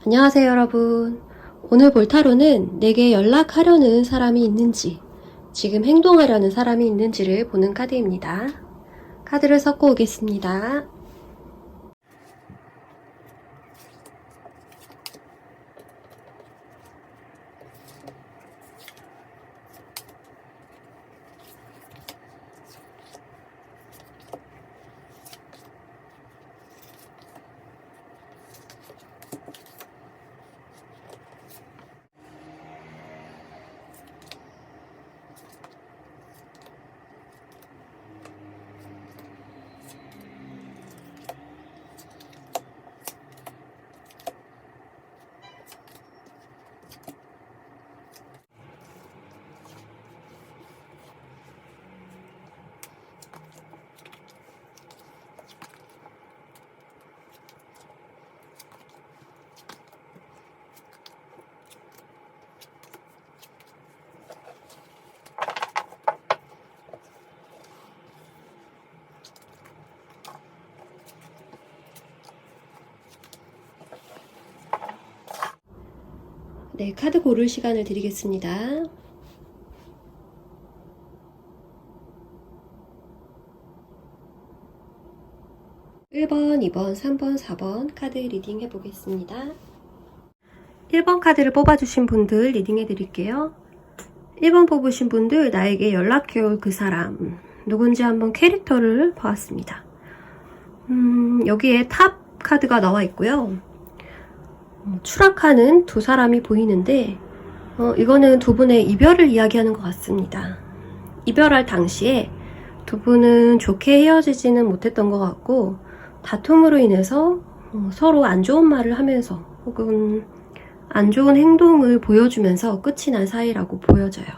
안녕하세요 여러분. 오늘 볼 타로는 내게 연락하려는 사람이 있는지, 지금 행동하려는 사람이 있는지를 보는 카드입니다. 카드를 섞어 오겠습니다. 네, 카드 고를 시간을 드리겠습니다. (1번) (2번) (3번) (4번) 카드 리딩 해보겠습니다. 1번 카드를 뽑아주신 분들 리딩 해드릴게요. 1번 뽑으신 분들, 나에게 연락해올 그 사람 누군지 한번 캐릭터를 보았습니다. 여기에 탑 카드가 나와 있고요. 추락하는 두 사람이 보이는데 이거는 두 분의 이별을 이야기하는 것 같습니다. 이별할 당시에 두 분은 좋게 헤어지지는 못했던 것 같고, 다툼으로 인해서 서로 안 좋은 말을 하면서 혹은 안 좋은 행동을 보여주면서 끝이 난 사이라고 보여져요.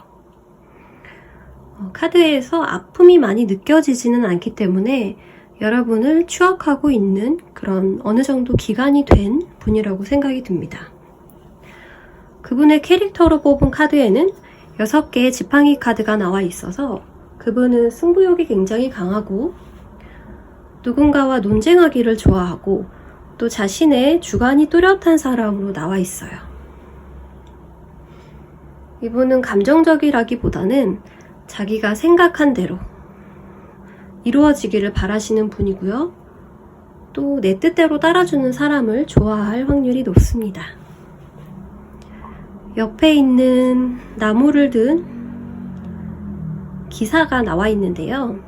카드에서 아픔이 많이 느껴지지는 않기 때문에 여러분을 추억하고 있는 그런 어느 정도 기간이 된 분이라고 생각이 듭니다. 그분의 캐릭터로 뽑은 카드에는 6개의 지팡이 카드가 나와 있어서 그분은 승부욕이 굉장히 강하고 누군가와 논쟁하기를 좋아하고 또 자신의 주관이 뚜렷한 사람으로 나와 있어요. 이분은 감정적이라기보다는 자기가 생각한 대로 이루어지기를 바라시는 분이고요. 또 내 뜻대로 따라주는 사람을 좋아할 확률이 높습니다. 옆에 있는 나무를 든 기사가 나와 있는데요.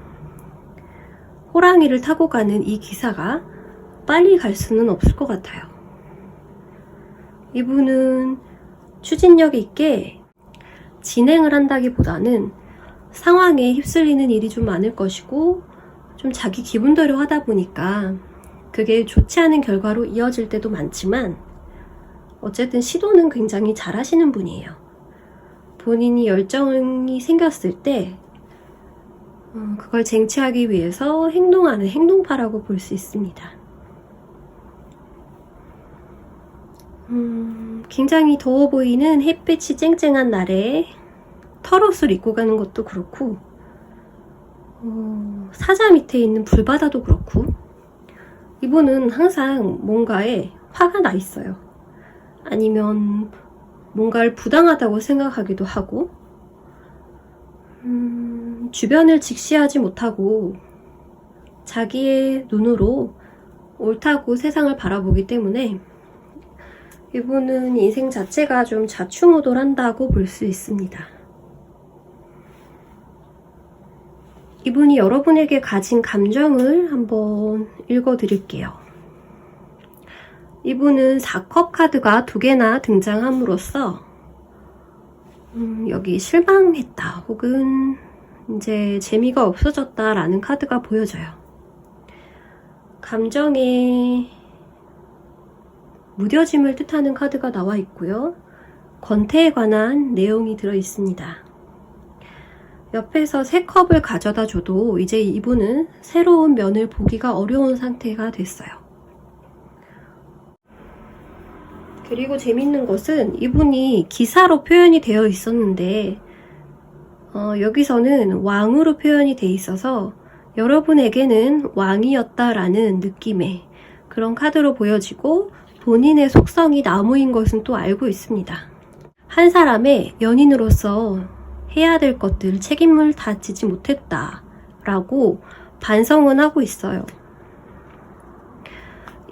호랑이를 타고 가는 이 기사가 빨리 갈 수는 없을 것 같아요. 이분은 추진력 있게 진행을 한다기보다는 상황에 휩쓸리는 일이 좀 많을 것이고, 좀 자기 기분대로 하다 보니까 그게 좋지 않은 결과로 이어질 때도 많지만, 어쨌든 시도는 굉장히 잘 하시는 분이에요. 본인이 열정이 생겼을 때 그걸 쟁취하기 위해서 행동하는 행동파라고 볼 수 있습니다. 굉장히 더워 보이는 햇빛이 쨍쨍한 날에 털옷을 입고 가는 것도 그렇고, 사자 밑에 있는 불바다도 그렇고, 이분은 항상 뭔가에 화가 나 있어요. 아니면 뭔가를 부당하다고 생각하기도 하고, 주변을 직시하지 못하고 자기의 눈으로 옳다고 세상을 바라보기 때문에 이분은 인생 자체가 좀 좌충우돌한다고 볼 수 있습니다. 이분이 여러분에게 가진 감정을 한번 읽어드릴게요. 이분은 4컵 카드가 2개나 등장함으로써 여기 실망했다 혹은 이제 재미가 없어졌다 라는 카드가 보여져요. 감정의 무뎌짐을 뜻하는 카드가 나와 있고요. 권태에 관한 내용이 들어 있습니다. 옆에서 3컵을 가져다 줘도 이제 이분은 새로운 면을 보기가 어려운 상태가 됐어요. 그리고 재밌는 것은 이분이 기사로 표현이 되어 있었는데 여기서는 왕으로 표현이 되어 있어서 여러분에게는 왕이었다라는 느낌의 그런 카드로 보여지고, 본인의 속성이 나무인 것은 또 알고 있습니다. 한 사람의 연인으로서 해야 될 것들, 책임을 다 지지 못했다 라고 반성은 하고 있어요.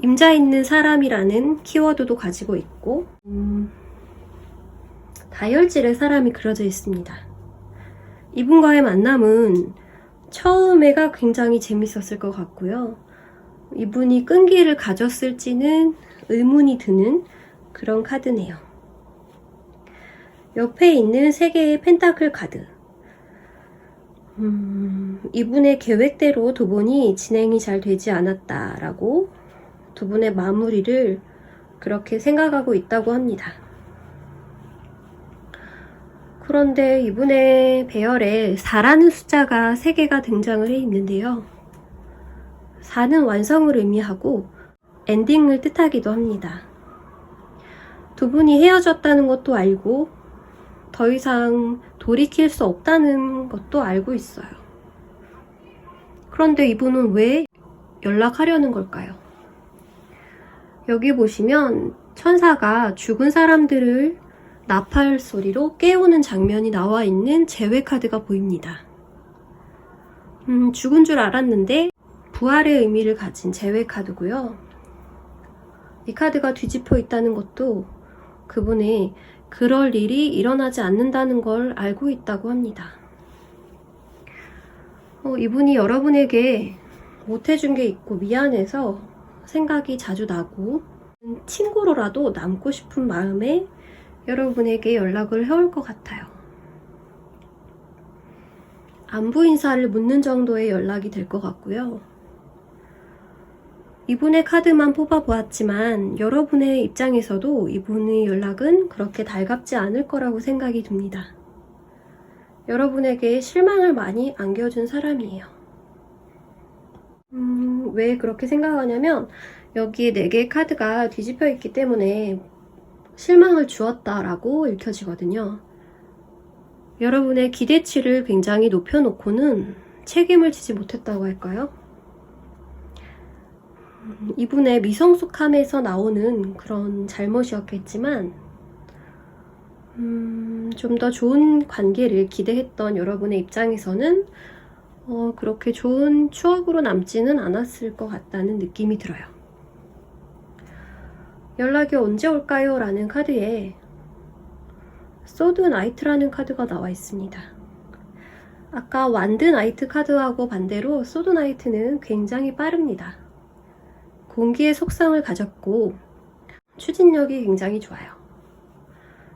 임자 있는 사람이라는 키워드도 가지고 있고 다혈질의 사람이 그려져 있습니다. 이분과의 만남은 처음에가 굉장히 재밌었을 것 같고요. 이분이 끈기를 가졌을지는 의문이 드는 그런 카드네요. 옆에 있는 3개의 펜타클 카드. 이분의 계획대로 두 분이 진행이 잘 되지 않았다라고 두 분의 마무리를 그렇게 생각하고 있다고 합니다. 그런데 이분의 배열에 4라는 숫자가 3개가 등장을 해 있는데요. 4는 완성을 의미하고 엔딩을 뜻하기도 합니다. 두 분이 헤어졌다는 것도 알고 더 이상 돌이킬 수 없다는 것도 알고 있어요. 그런데 이분은 왜 연락하려는 걸까요? 여기 보시면 천사가 죽은 사람들을 나팔 소리로 깨우는 장면이 나와 있는 재회 카드가 보입니다. 죽은 줄 알았는데 부활의 의미를 가진 재회 카드고요. 이 카드가 뒤집혀 있다는 것도 그분이 그럴 일이 일어나지 않는다는 걸 알고 있다고 합니다. 이분이 여러분에게 못해준 게 있고 미안해서 생각이 자주 나고 친구로라도 남고 싶은 마음에 여러분에게 연락을 해올 것 같아요. 안부 인사를 묻는 정도의 연락이 될 것 같고요. 이분의 카드만 뽑아보았지만 여러분의 입장에서도 이분의 연락은 그렇게 달갑지 않을 거라고 생각이 듭니다. 여러분에게 실망을 많이 안겨준 사람이에요. 왜 그렇게 생각하냐면 여기에 4개의 카드가 뒤집혀 있기 때문에 실망을 주었다라고 읽혀지거든요. 여러분의 기대치를 굉장히 높여놓고는 책임을 지지 못했다고 할까요? 이분의 미성숙함에서 나오는 그런 잘못이었겠지만 좀 더 좋은 관계를 기대했던 여러분의 입장에서는 그렇게 좋은 추억으로 남지는 않았을 것 같다는 느낌이 들어요. 연락이 언제 올까요? 라는 카드에 소드 나이트라는 카드가 나와 있습니다. 아까 완드 나이트 카드하고 반대로 소드 나이트는 굉장히 빠릅니다. 공기의 속성을 가졌고 추진력이 굉장히 좋아요.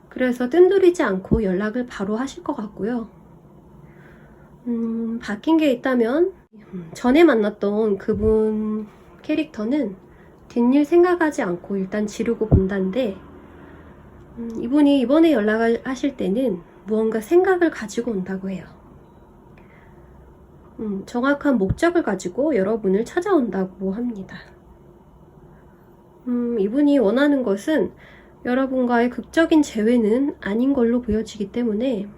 그래서 뜸들이지 않고 연락을 바로 하실 것 같고요. 바뀐 게 있다면 전에 만났던 그분 캐릭터는 뒷일 생각하지 않고 일단 지르고 본다는데 이분이 이번에 연락을 하실 때는 무언가 생각을 가지고 온다고 해요. 정확한 목적을 가지고 여러분을 찾아온다고 합니다. 이분이 원하는 것은 여러분과의 극적인 재회는 아닌 걸로 보여지기 때문에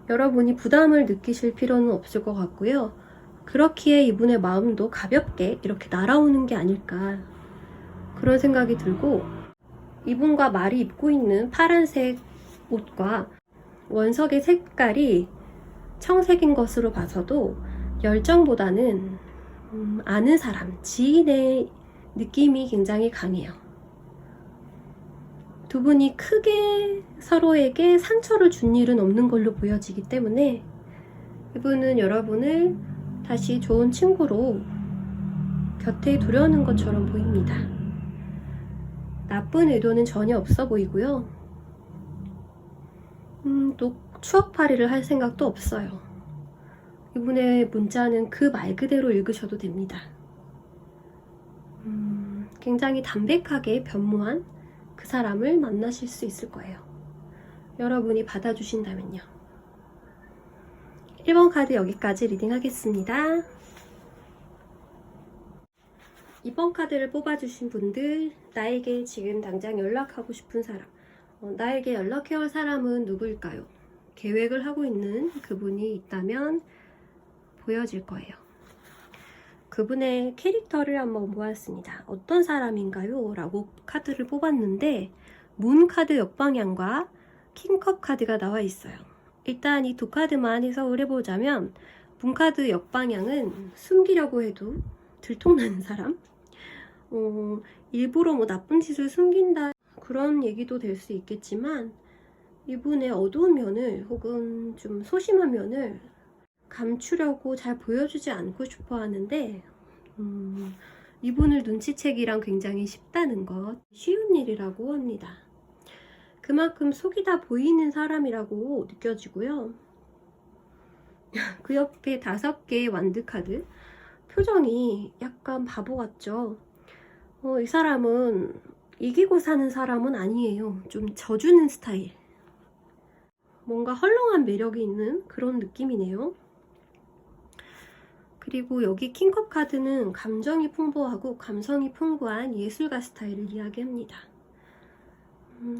여러분이 부담을 느끼실 필요는 없을 것 같고요. 그렇기에 이분의 마음도 가볍게 이렇게 날아오는 게 아닐까 그런 생각이 들고 이분과 말이 입고 있는 파란색 옷과 원석의 색깔이 청색인 것으로 봐서도 열정보다는 아는 사람, 지인의 느낌이 굉장히 강해요. 두 분이 크게 서로에게 상처를 준 일은 없는 걸로 보여지기 때문에 이분은 여러분을 다시 좋은 친구로 곁에 두려는 것처럼 보입니다. 나쁜 의도는 전혀 없어 보이고요. 또 추억팔이를 할 생각도 없어요. 이분의 문자는 그 말 그대로 읽으셔도 됩니다. 굉장히 담백하게 변모한 그 사람을 만나실 수 있을 거예요. 여러분이 받아주신다면요. 1번 카드 여기까지 리딩하겠습니다. 2번 카드를 뽑아주신 분들, 나에게 지금 당장 연락하고 싶은 사람, 나에게 연락해올 사람은 누구일까요? 계획을 하고 있는 그분이 있다면 보여질 거예요. 그분의 캐릭터를 한번 보았습니다. 어떤 사람인가요? 라고 카드를 뽑았는데 문 카드 역방향과 킹컵 카드가 나와 있어요. 일단 이 두 카드만 해석을 해보자면 문 카드 역방향은 숨기려고 해도 들통나는 사람? 일부러 뭐 나쁜 짓을 숨긴다 그런 얘기도 될 수 있겠지만 이분의 어두운 면을 혹은 좀 소심한 면을 감추려고 잘 보여주지 않고 싶어 하는데 이분을 눈치채기랑 굉장히 쉽다는 것, 쉬운 일이라고 합니다. 그만큼 속이 다 보이는 사람이라고 느껴지고요. 그 옆에 5개의 완드 카드, 표정이 약간 바보 같죠? 이 사람은 이기고 사는 사람은 아니에요. 좀 져주는 스타일. 뭔가 헐렁한 매력이 있는 그런 느낌이네요. 그리고 여기 킹컵 카드는 감정이 풍부하고 감성이 풍부한 예술가 스타일을 이야기합니다.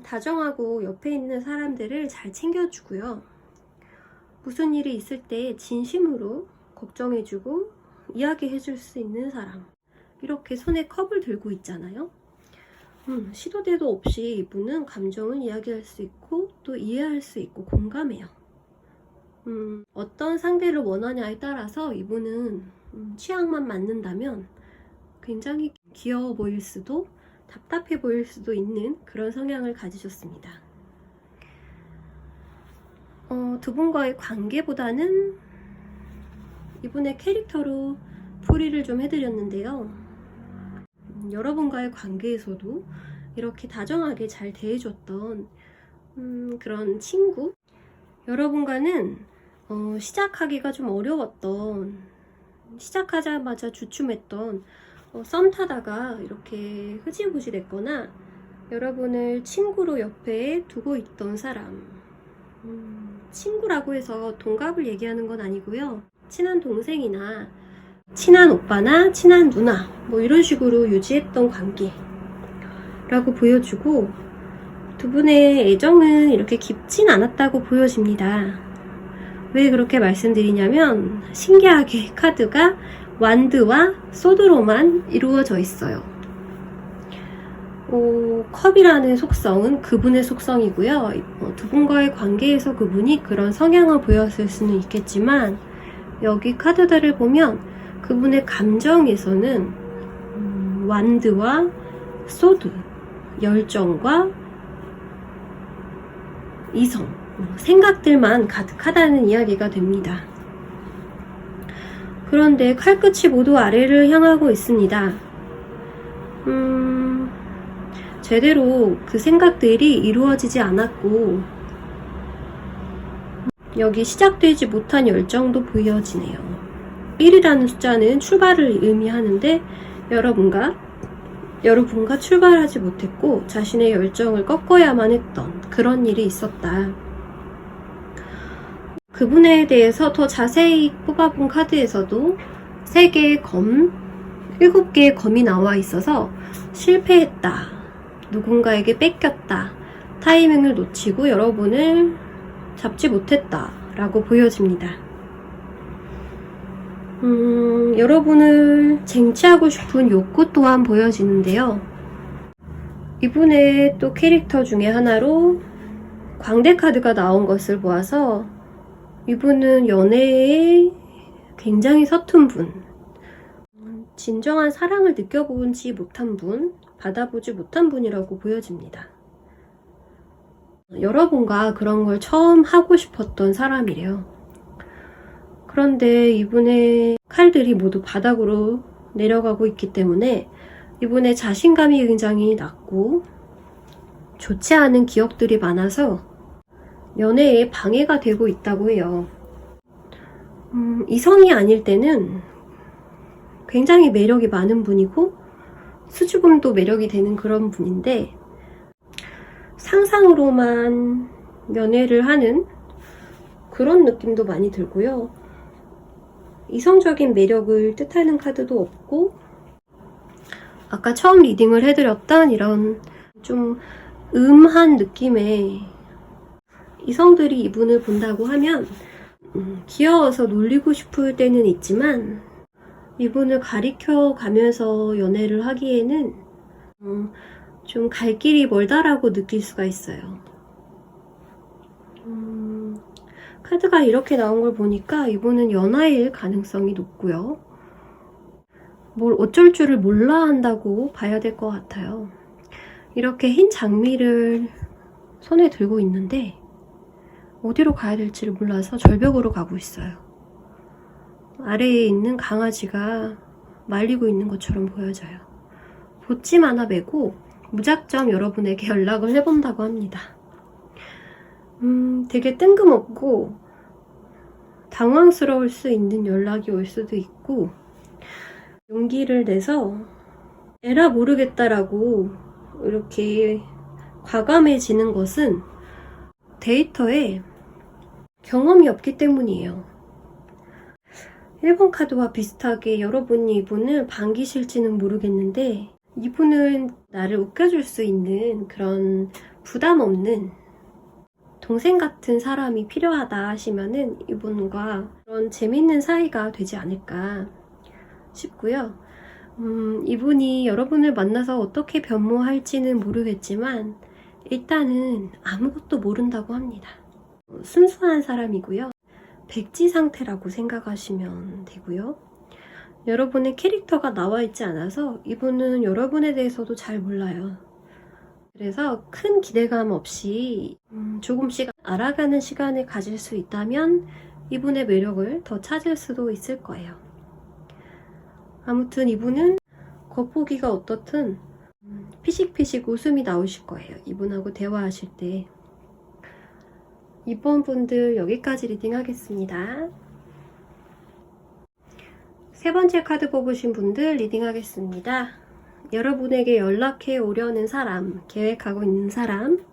다정하고 옆에 있는 사람들을 잘 챙겨주고요. 무슨 일이 있을 때 진심으로 걱정해주고 이야기해줄 수 있는 사람. 이렇게 손에 컵을 들고 있잖아요. 시도 때도 없이 이분은 감정을 이야기할 수 있고 또 이해할 수 있고 공감해요. 어떤 상대를 원하냐에 따라서 이분은 취향만 맞는다면 굉장히 귀여워 보일 수도 답답해 보일 수도 있는 그런 성향을 가지셨습니다. 두 분과의 관계보다는 이분의 캐릭터로 풀이를 좀 해드렸는데요. 여러분과의 관계에서도 이렇게 다정하게 잘 대해줬던 그런 친구? 여러분과는 시작하기가 좀 어려웠던, 시작하자마자 주춤했던 썸 타다가 이렇게 흐지부지 됐거나 여러분을 친구로 옆에 두고 있던 사람. 친구라고 해서 동갑을 얘기하는 건 아니고요. 친한 동생이나 친한 오빠나 친한 누나 뭐 이런 식으로 유지했던 관계라고 보여주고 두 분의 애정은 이렇게 깊진 않았다고 보여집니다. 왜 그렇게 말씀드리냐면 신기하게 카드가 완드와 소드로만 이루어져 있어요. 컵이라는 속성은 그분의 속성이고요. 두 분과의 관계에서 그분이 그런 성향을 보였을 수는 있겠지만 여기 카드들을 보면 그분의 감정에서는 완드와 소드, 열정과 이성, 생각들만 가득하다는 이야기가 됩니다. 그런데 칼끝이 모두 아래를 향하고 있습니다. 제대로 그 생각들이 이루어지지 않았고 여기 시작되지 못한 열정도 보여지네요. 1이라는 숫자는 출발을 의미하는데 여러분과 출발하지 못했고 자신의 열정을 꺾어야만 했던 그런 일이 있었다. 그분에 대해서 더 자세히 뽑아본 카드에서도 3개의 검, 7개의 검이 나와 있어서 실패했다, 누군가에게 뺏겼다, 타이밍을 놓치고 여러분을 잡지 못했다 라고 보여집니다. 여러분을 쟁취하고 싶은 욕구 또한 보여지는데요. 이분의 또 캐릭터 중에 하나로 광대 카드가 나온 것을 보아서 이분은 연애에 굉장히 서툰 분, 진정한 사랑을 느껴보지 못한 분, 받아보지 못한 분이라고 보여집니다. 여러분과 그런 걸 처음 하고 싶었던 사람이래요. 그런데 이분의 칼들이 모두 바닥으로 내려가고 있기 때문에 이분의 자신감이 굉장히 낮고 좋지 않은 기억들이 많아서 연애에 방해가 되고 있다고 해요. 이성이 아닐 때는 굉장히 매력이 많은 분이고 수줍음도 매력이 되는 그런 분인데 상상으로만 연애를 하는 그런 느낌도 많이 들고요. 이성적인 매력을 뜻하는 카드도 없고 아까 처음 리딩을 해드렸던 이런 좀 음한 느낌의 이성들이 이분을 본다고 하면 귀여워서 놀리고 싶을 때는 있지만 이분을 가리켜 가면서 연애를 하기에는 좀 갈 길이 멀다라고 느낄 수가 있어요. 카드가 이렇게 나온 걸 보니까 이분은 연하일 가능성이 높고요. 뭘 어쩔 줄을 몰라 한다고 봐야 될 것 같아요. 이렇게 흰 장미를 손에 들고 있는데 어디로 가야 될지를 몰라서 절벽으로 가고 있어요. 아래에 있는 강아지가 말리고 있는 것처럼 보여져요. 보찜 하나 메고 무작정 여러분에게 연락을 해본다고 합니다. 되게 뜬금없고 당황스러울 수 있는 연락이 올 수도 있고, 용기를 내서 에라 모르겠다라고 이렇게 과감해지는 것은 데이터에 경험이 없기 때문이에요. 1번 카드와 비슷하게 여러분이 이분을 반기실지는 모르겠는데, 이분은 나를 웃겨줄 수 있는 그런 부담 없는 동생 같은 사람이 필요하다 하시면은 이분과 그런 재밌는 사이가 되지 않을까 싶고요. 이분이 여러분을 만나서 어떻게 변모할지는 모르겠지만 일단은 아무것도 모른다고 합니다. 순수한 사람이고요. 백지 상태라고 생각하시면 되고요. 여러분의 캐릭터가 나와 있지 않아서 이분은 여러분에 대해서도 잘 몰라요. 그래서 큰 기대감 없이 조금씩 알아가는 시간을 가질 수 있다면 이분의 매력을 더 찾을 수도 있을 거예요. 아무튼 이분은 겉보기가 어떻든 피식피식 웃음이 나오실 거예요. 이분하고 대화하실 때. 이번 분들 여기까지 리딩 하겠습니다. 세 번째 카드 뽑으신 분들 리딩 하겠습니다. 여러분에게 연락해 오려는 사람, 계획하고 있는 사람,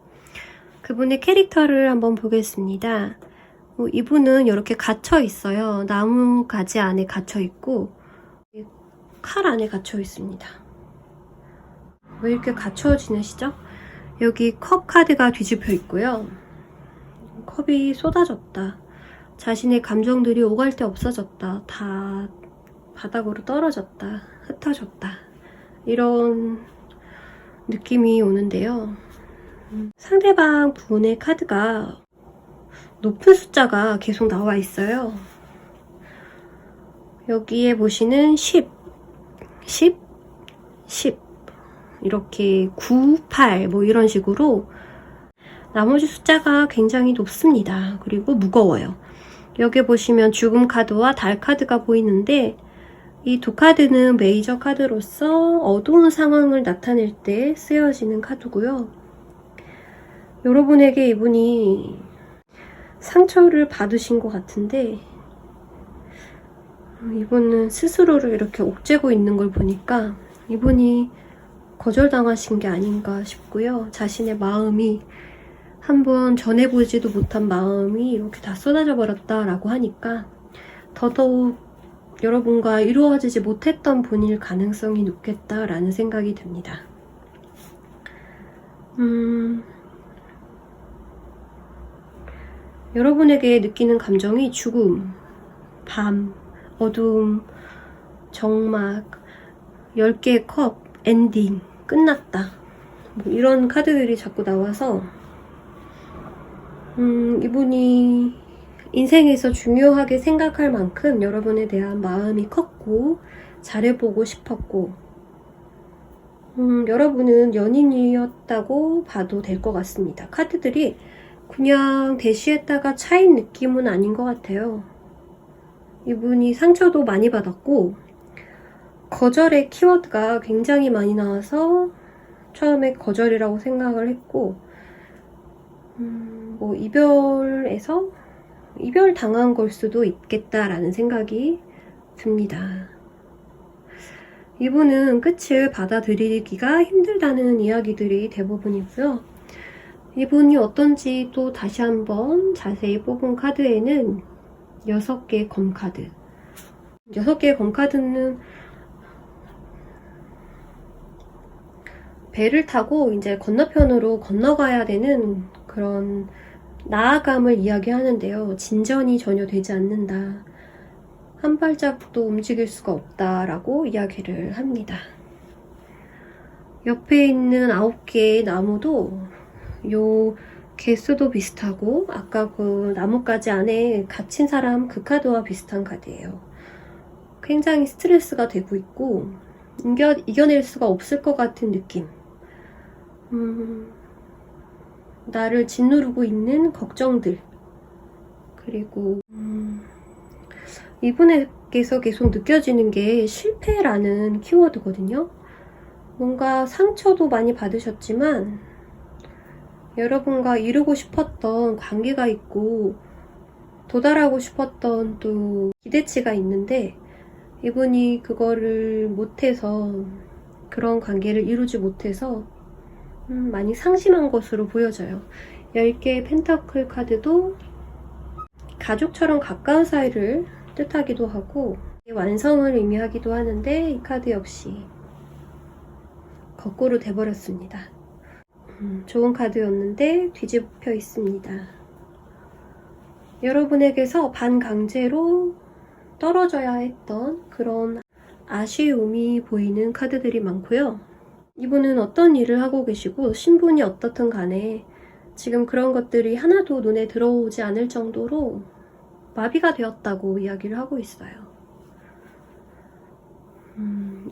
그분의 캐릭터를 한번 보겠습니다. 이분은 이렇게 갇혀 있어요. 나무 가지 안에 갇혀 있고 칼 안에 갇혀 있습니다. 왜 이렇게 갇혀 지내시죠? 여기 컵 카드가 뒤집혀 있고요. 컵이 쏟아졌다. 자신의 감정들이 오갈 데 없어졌다. 다 바닥으로 떨어졌다. 흩어졌다. 이런 느낌이 오는데요. 상대방 분의 카드가 높은 숫자가 계속 나와 있어요. 여기에 보시는 10, 10, 10 이렇게 9, 8 뭐 이런 식으로 나머지 숫자가 굉장히 높습니다. 그리고 무거워요. 여기 보시면 죽음 카드와 달 카드가 보이는데 이 두 카드는 메이저 카드로서 어두운 상황을 나타낼 때 쓰여지는 카드고요. 여러분에게 이분이 상처를 받으신 것 같은데 이분은 스스로를 이렇게 옥죄고 있는 걸 보니까 이분이 거절당하신 게 아닌가 싶고요. 자신의 마음이 한번 전해보지도 못한 마음이 이렇게 다 쏟아져 버렸다라고 하니까 더더욱 여러분과 이루어지지 못했던 분일 가능성이 높겠다라는 생각이 듭니다. 여러분에게 느끼는 감정이 죽음, 밤, 어두움, 정막, 10개의 컵, 엔딩, 끝났다. 뭐 이런 카드들이 자꾸 나와서 이분이 인생에서 중요하게 생각할 만큼 여러분에 대한 마음이 컸고 잘해보고 싶었고 여러분은 연인이었다고 봐도 될 것 같습니다. 카드들이 그냥 대시했다가 차인 느낌은 아닌 것 같아요. 이분이 상처도 많이 받았고 거절의 키워드가 굉장히 많이 나와서 처음에 거절이라고 생각을 했고 뭐 이별 당한 걸 수도 있겠다라는 생각이 듭니다. 이분은 끝을 받아들이기가 힘들다는 이야기들이 대부분이고요. 이분이 어떤지 또 다시 한번 자세히 뽑은 카드에는 6개의 검카드. 6개의 검카드는 배를 타고 이제 건너편으로 건너가야 되는 그런 나아감을 이야기하는데요. 진전이 전혀 되지 않는다. 한 발자국도 움직일 수가 없다라고 이야기를 합니다. 옆에 있는 9개의 나무도 요 개수도 비슷하고 아까 그 나뭇가지 안에 갇힌 사람 그 카드와 비슷한 카드예요. 굉장히 스트레스가 되고 있고 이겨낼 수가 없을 것 같은 느낌. 나를 짓누르고 있는 걱정들. 그리고 이분에게서 계속 느껴지는 게 실패라는 키워드거든요. 뭔가 상처도 많이 받으셨지만 여러분과 이루고 싶었던 관계가 있고 도달하고 싶었던 또 기대치가 있는데 이분이 그거를 못해서 그런 관계를 이루지 못해서 많이 상심한 것으로 보여져요. 10개의 펜타클 카드도 가족처럼 가까운 사이를 뜻하기도 하고 완성을 의미하기도 하는데 이 카드 역시 거꾸로 돼버렸습니다. 좋은 카드였는데 뒤집혀 있습니다. 여러분에게서 반강제로 떨어져야 했던 그런 아쉬움이 보이는 카드들이 많고요. 이분은 어떤 일을 하고 계시고 신분이 어떻든 간에 지금 그런 것들이 하나도 눈에 들어오지 않을 정도로 마비가 되었다고 이야기를 하고 있어요.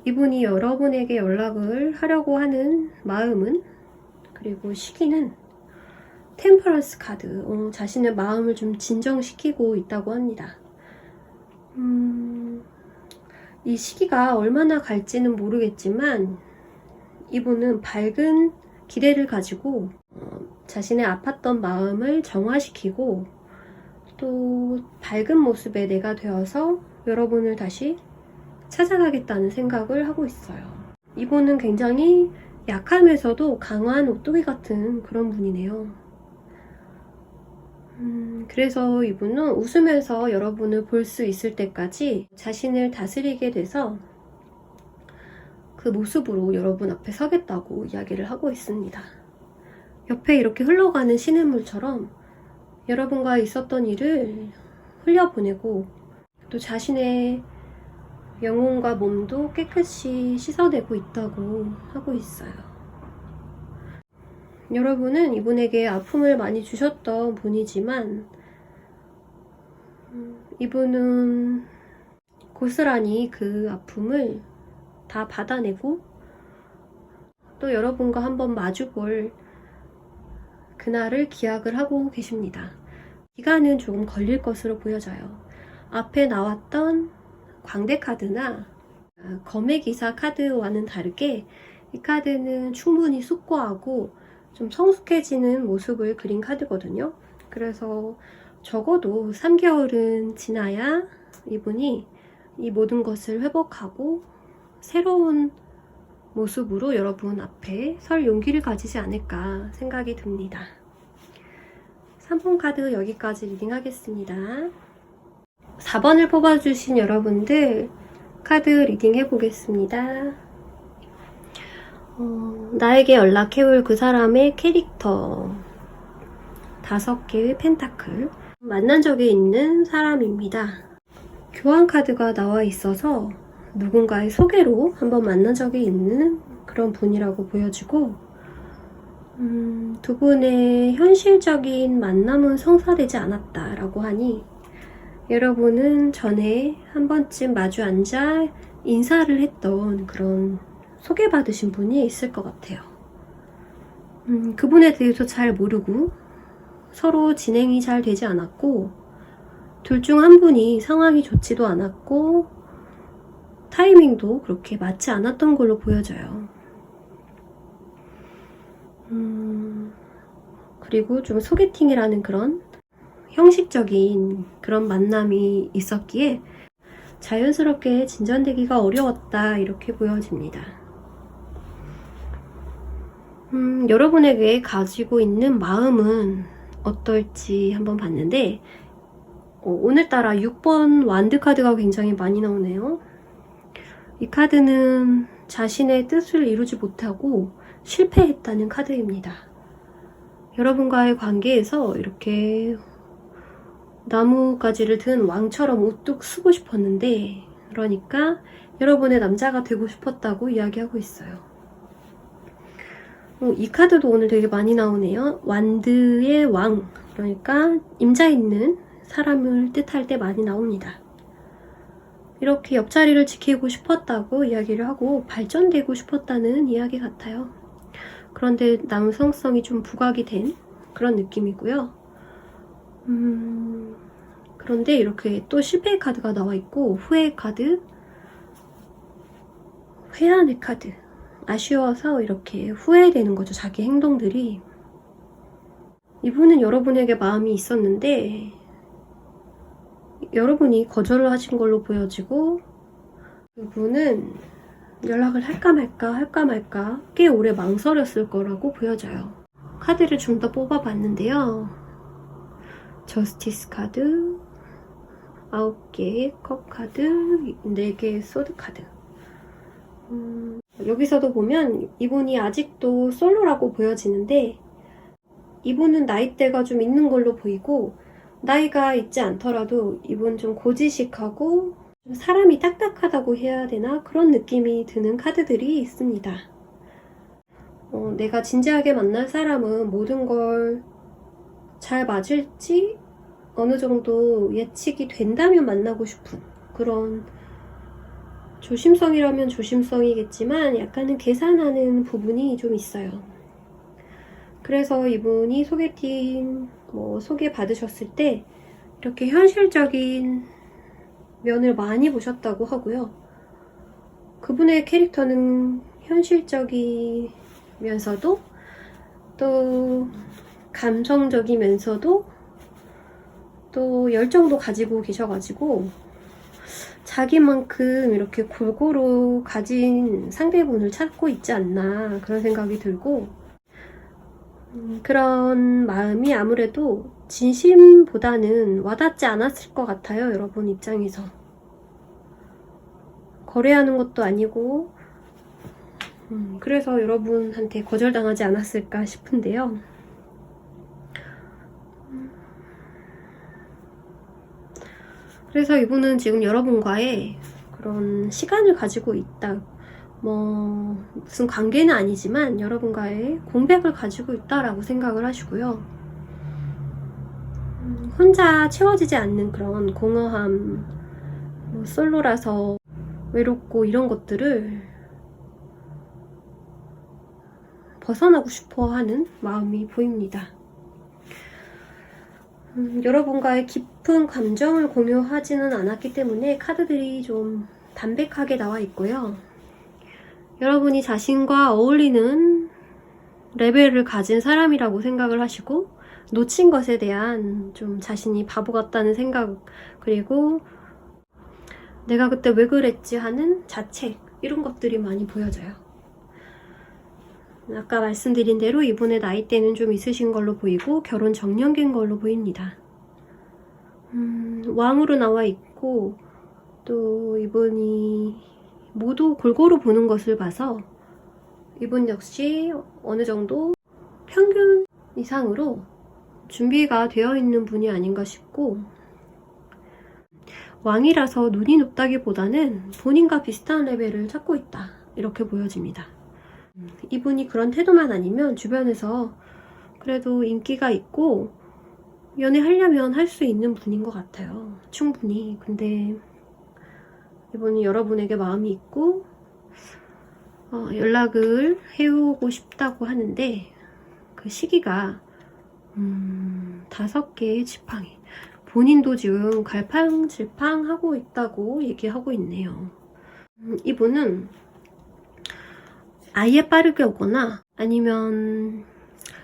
이분이 여러분에게 연락을 하려고 하는 마음은 그리고 시기는 템퍼런스 카드, 자신의 마음을 좀 진정시키고 있다고 합니다. 이 시기가 얼마나 갈지는 모르겠지만 이분은 밝은 기대를 가지고 자신의 아팠던 마음을 정화시키고 또 밝은 모습의 내가 되어서 여러분을 다시 찾아가겠다는 생각을 하고 있어요. 이분은 굉장히 약하면서도 강한 오뚜기 같은 그런 분이네요. 그래서 이분은 웃으면서 여러분을 볼 수 있을 때까지 자신을 다스리게 돼서 그 모습으로 여러분 앞에 서겠다고 이야기를 하고 있습니다. 옆에 이렇게 흘러가는 시냇물처럼 여러분과 있었던 일을 흘려보내고 또 자신의 영혼과 몸도 깨끗이 씻어내고 있다고 하고 있어요. 여러분은 이분에게 아픔을 많이 주셨던 분이지만 이분은 고스란히 그 아픔을 다 받아내고 또 여러분과 한번 마주볼 그날을 기약을 하고 계십니다. 기간은 조금 걸릴 것으로 보여져요. 앞에 나왔던 광대 카드나 검의 기사 카드와는 다르게 이 카드는 충분히 숙고하고 좀 성숙해지는 모습을 그린 카드거든요. 그래서 적어도 3개월은 지나야 이분이 이 모든 것을 회복하고 새로운 모습으로 여러분 앞에 설 용기를 가지지 않을까 생각이 듭니다. 3번 카드 여기까지 리딩하겠습니다. 4번을 뽑아주신 여러분들 카드 리딩 해보겠습니다. 나에게 연락해올 그 사람의 캐릭터 5개의 펜타클 만난 적이 있는 사람입니다. 교환 카드가 나와 있어서 누군가의 소개로 한번 만난 적이 있는 그런 분이라고 보여지고 두 분의 현실적인 만남은 성사되지 않았다라고 하니 여러분은 전에 한 번쯤 마주 앉아 인사를 했던 그런 소개받으신 분이 있을 것 같아요. 그분에 대해서 잘 모르고 서로 진행이 잘 되지 않았고 둘 중 한 분이 상황이 좋지도 않았고 타이밍도 그렇게 맞지 않았던 걸로 보여져요. 그리고 좀 소개팅이라는 그런 형식적인 그런 만남이 있었기에 자연스럽게 진전되기가 어려웠다 이렇게 보여집니다. 여러분에게 가지고 있는 마음은 어떨지 한번 봤는데 오늘따라 6번 완드 카드가 굉장히 많이 나오네요. 이 카드는 자신의 뜻을 이루지 못하고 실패했다는 카드입니다. 여러분과의 관계에서 이렇게 나뭇가지를 든 왕처럼 우뚝 서고 싶었는데, 그러니까 여러분의 남자가 되고 싶었다고 이야기하고 있어요. 이 카드도 오늘 되게 많이 나오네요. 완드의 왕, 그러니까 임자 있는 사람을 뜻할 때 많이 나옵니다. 이렇게 옆자리를 지키고 싶었다고 이야기를 하고 발전되고 싶었다는 이야기 같아요. 그런데 남성성이 좀 부각이 된 그런 느낌이고요. 그런데 이렇게 또 실패의 카드가 나와 있고 후회의 카드, 회한의 카드. 아쉬워서 이렇게 후회되는 거죠. 자기 행동들이. 이분은 여러분에게 마음이 있었는데 여러분이 거절을 하신 걸로 보여지고, 이분은 연락을 할까 말까 꽤 오래 망설였을 거라고 보여져요. 카드를 좀 더 뽑아봤는데요. 저스티스 카드, 9개의 컵 카드, 4개의 소드 카드. 여기서도 보면 이분이 아직도 솔로라고 보여지는데, 이분은 나이대가 좀 있는 걸로 보이고, 나이가 있지 않더라도 이분 좀 고지식하고 좀 사람이 딱딱하다고 해야 되나? 그런 느낌이 드는 카드들이 있습니다. 내가 진지하게 만날 사람은 모든 걸 잘 맞을지 어느 정도 예측이 된다면 만나고 싶은 그런, 조심성이라면 조심성이겠지만 약간은 계산하는 부분이 좀 있어요. 그래서 이분이 소개팅 소개 받으셨을 때 이렇게 현실적인 면을 많이 보셨다고 하고요. 그분의 캐릭터는 현실적이면서도 또 감성적이면서도 또 열정도 가지고 계셔가지고 자기만큼 이렇게 골고루 가진 상대분을 찾고 있지 않나 그런 생각이 들고, 그런 마음이 아무래도 진심보다는 와닿지 않았을 것 같아요. 여러분 입장에서. 거래하는 것도 아니고, 그래서 여러분한테 거절당하지 않았을까 싶은데요. 그래서 이분은 지금 여러분과의 그런 시간을 가지고 있다. 무슨 관계는 아니지만 여러분과의 공백을 가지고 있다라고 생각을 하시고요. 혼자 채워지지 않는 그런 공허함, 솔로라서 외롭고 이런 것들을 벗어나고 싶어 하는 마음이 보입니다. 여러분과의 깊은 감정을 공유하지는 않았기 때문에 카드들이 좀 담백하게 나와 있고요. 여러분이 자신과 어울리는 레벨을 가진 사람이라고 생각을 하시고, 놓친 것에 대한 좀 자신이 바보 같다는 생각, 그리고 내가 그때 왜 그랬지 하는 자책, 이런 것들이 많이 보여져요. 아까 말씀드린 대로 이분의 나이대는 좀 있으신 걸로 보이고 결혼 정년기인 걸로 보입니다. 왕으로 나와 있고, 또 이분이 모두 골고루 보는 것을 봐서 이분 역시 어느 정도 평균 이상으로 준비가 되어 있는 분이 아닌가 싶고, 왕이라서 눈이 높다기보다는 본인과 비슷한 레벨을 찾고 있다, 이렇게 보여집니다. 이분이 그런 태도만 아니면 주변에서 그래도 인기가 있고 연애하려면 할 수 있는 분인 것 같아요. 충분히. 근데 이분이 여러분에게 마음이 있고 연락을 해오고 싶다고 하는데, 그 시기가 5개의 지팡이, 본인도 지금 갈팡질팡하고 있다고 얘기하고 있네요. 이분은 아예 빠르게 오거나 아니면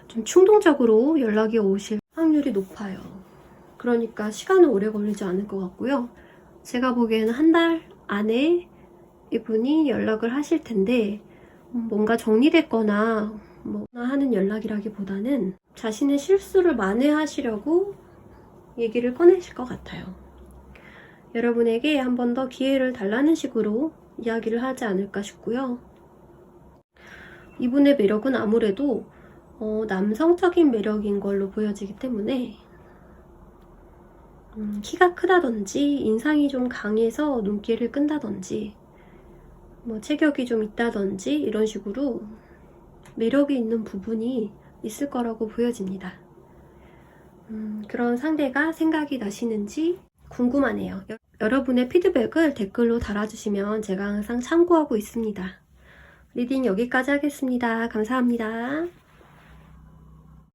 좀 충동적으로 연락이 오실 확률이 높아요. 그러니까 시간은 오래 걸리지 않을 것 같고요. 제가 보기에는 한 달 안에 이분이 연락을 하실 텐데, 뭔가 정리됐거나 하는 연락이라기보다는 자신의 실수를 만회하시려고 얘기를 꺼내실 것 같아요. 여러분에게 한 번 더 기회를 달라는 식으로 이야기를 하지 않을까 싶고요. 이분의 매력은 아무래도 남성적인 매력인 걸로 보여지기 때문에 키가 크다든지 인상이 좀 강해서 눈길을 끈다든지 뭐 체격이 좀 있다든지 이런 식으로 매력이 있는 부분이 있을 거라고 보여집니다. 그런 상대가 생각이 나시는지 궁금하네요. 여러분의 피드백을 댓글로 달아주시면 제가 항상 참고하고 있습니다. 리딩 여기까지 하겠습니다. 감사합니다.